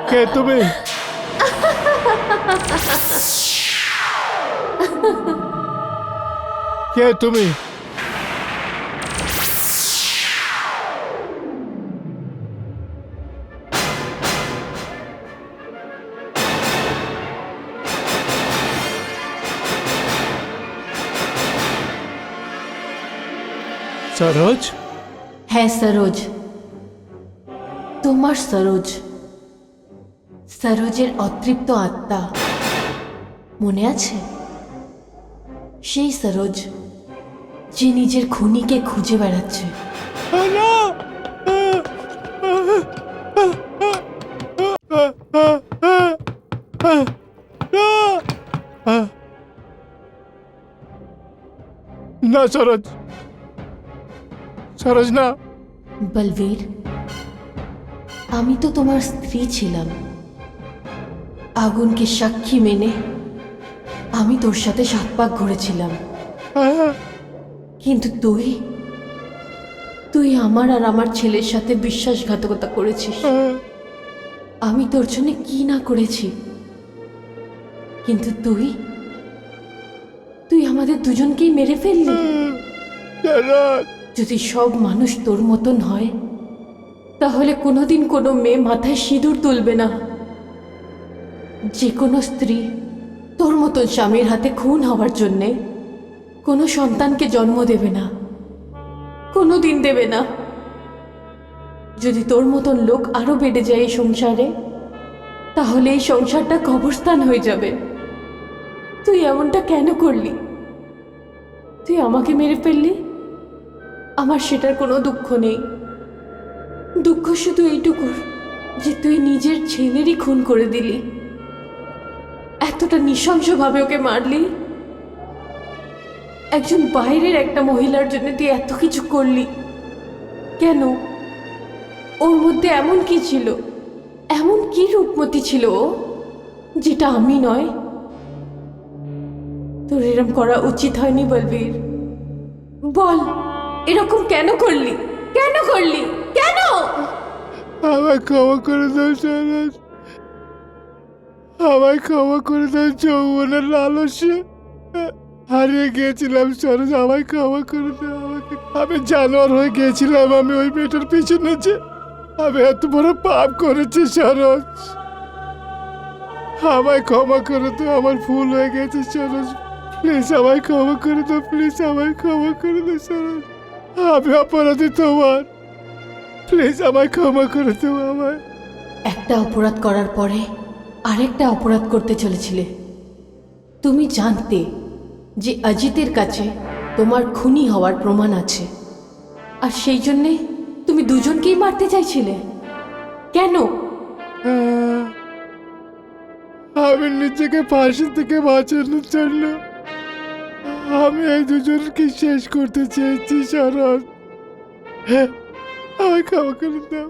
কে তুমি? কে তুমি? সরোজ? হ্যাঁ সরোজ, তোমার সরোজ, সরোজের অতৃপ্ত আত্মা মনে আছে? সেই সরোজ যে নিজের খুনিকে খুঁজে বেড়াচ্ছে। না সরোজ, সরোজ না। বলবীর, আমি তো তোমার স্ত্রী ছিলাম। আগুনকে সাক্ষী মেনে আমি তোর সাথে 7 পাক ঘুরেছিলাম, কিন্তু তুই আমার আর আমার ছেলের সাথে বিশ্বাসঘাতকতা করেছিস। আমি তোর জন্য কি না করেছি, কিন্তু তুই আমাদের দুজনকেই মেরে ফেললি। সরোজ, যদি সব মানুষ তোর মতন হয়, তাহলে কোনোদিন কোনো মেয়ে মাথায় সিঁদুর তুলবে না। যে কোনো স্ত্রী তোর মতন স্বামীর হাতে খুন হওয়ার জন্যে কোনো সন্তানকে জন্ম দেবে না, কোনো দিন দেবে না। যদি তোর মতন লোক আরো বেড়ে যায় এই সংসারে, তাহলে এই সংসারটা কবরস্থান হয়ে যাবে। তুই এমনটা কেন করলি? তুই আমাকে মেরে ফেললি, আমার সেটার কোনো দুঃখ নেই। দুঃখ শুধু এইটুকুর যে তুই নিজের ছেলেরই খুন করে দিলি, এতটা নৃশংসভাবে ওকে মারলি। একজন বাইরের একটা মহিলার জন্য তুই এত কিছু করলি কেন? ওর মধ্যে এমন কি ছিল, এমন কি রূপমতি ছিল ও, যেটা আমি নয়? তোর এরম করা উচিত হয়নি বলবীর। বল, এরকম কেন করলি? কেন করলি? কেন? আমায় ক্ষমা করে দাও সরোজ, আমায় ক্ষমা করে দাও। যৌবনের লালসে হারিয়ে গিয়েছিলাম সরোজ, আমায় ক্ষমা করে দাও। আমি জানোয়ার হয়ে গিয়েছিলাম, আমি ওই মেয়েটার পিছনে যে আমি এত বড় পাপ করেছি সরোজ। আমায় ক্ষমা করে দাও, আমার ভুল হয়ে গেছে সরোজ। প্লিজ আমায় ক্ষমা করে দাও, প্লিজ আমায় ক্ষমা করে দাও সরোজ। আমি অপরাধী তোমার, প্লিজ আমায় ক্ষমা করে দাও। আমায় একটা অপরাধ করার পরে আরেকটা অপরাধ করতে চলেছিলে। তুমি জানতে যে অজিতের কাছে তোমার খুনি হওয়ার প্রমাণ আছে, আর সেই জন্যে তুমি দুজনকেই মারতে চাইছিলে। কেন? আমি নিজেকে ফাঁসি থেকে বাঁচানোর জন্য আমি এই দুজনকে শেষ করতে চেয়েছি সরোজ। আমায় ক্ষমা করে দাও।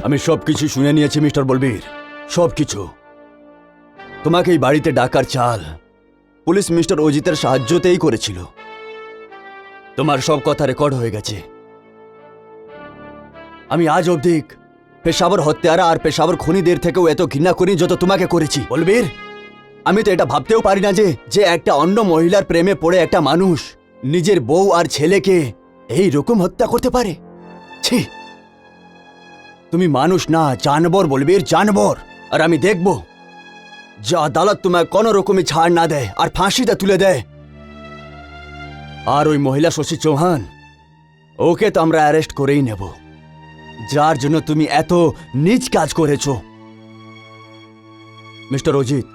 আমি সবকিছু শুনে নিয়েছি মিস্টার বলবীর, সবকিছু। তোমাকে এই বাড়িতে ডাকার চাল পুলিশ মিস্টার অজিতের সাহায্যতেই করেছিল। তোমার সব কথা রেকর্ড হয়ে গেছে। আমি আজ অবধি পেশাবর হত্যারা আর পেশাবর খুনিদের থেকেও এত ঘৃণা করি যত তোমাকে করেছি বলবীর। আমি তো এটা ভাবতেও পারি না যে একটা অন্য মহিলার প্রেমে পড়ে একটা মানুষ নিজের বউ আর ছেলেকে এই রকম হত্যা করতে পারে। ছি, তুমি মানুষ না, জানবর বলবীর, জানবর। আর আমি দেখব যে আদালত তোমায় কোনো রকমই ছাড় না দেয় আর ফাঁসিতে তুলে দেয়। আর ওই মহিলা শশী চৌহান, ওকে তো আমরা অ্যারেস্ট করেই নেব, যার জন্য তুমি এত নীচ কাজ করেছ। মিস্টার অজিত,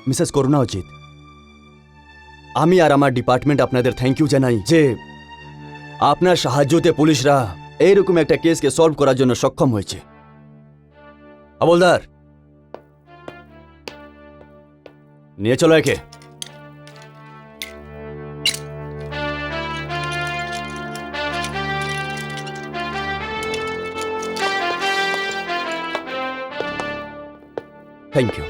মিসেস করুণা অজিত, আমি আর আমার ডিপার্টমেন্ট আপনাদের থ্যাংক ইউ জানাই যে আপনার সাহায্যতে পুলিশরা এইরকম একটা কেসকে সলভ করার জন্য সক্ষম হয়েছে। হাবলদার, নিয়ে চলো একে। Thank you.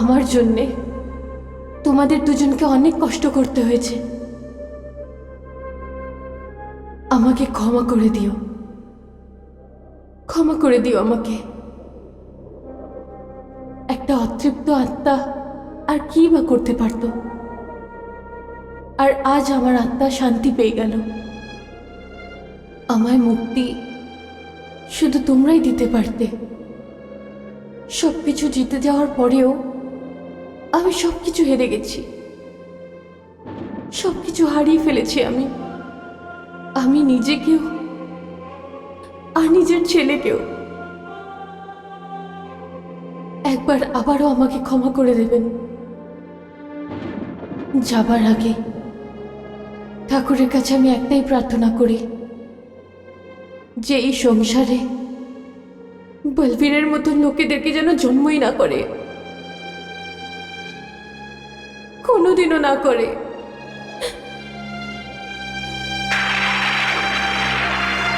আমার জন্যে তোমাদের দুজনকে অনেক কষ্ট করতে হয়েছে। আমাকে ক্ষমা করে দিও, ক্ষমা করে দিও আমাকে। একটা অতৃপ্ত আত্মা আর কি বা করতে পারত? আর আজ আমার আত্মা শান্তি পেয়ে গেল। আমায় মুক্তি শুধু তোমরাই দিতে পারতে। সবকিছু জিতে যাওয়ার পরেও আমি সবকিছু হেরে গেছি, সবকিছু হারিয়ে ফেলেছি আমি নিজেকেও আর নিজের ছেলেকেও। একবার আবারও আমাকে ক্ষমা করে দেবেন। যাবার আগে ঠাকুরের কাছে আমি একটাই প্রার্থনা করি, যে এই সংসারে বলবীরের মতো লোকেদেরকে যেন জন্মই না করে, কোনোদিনও না করে।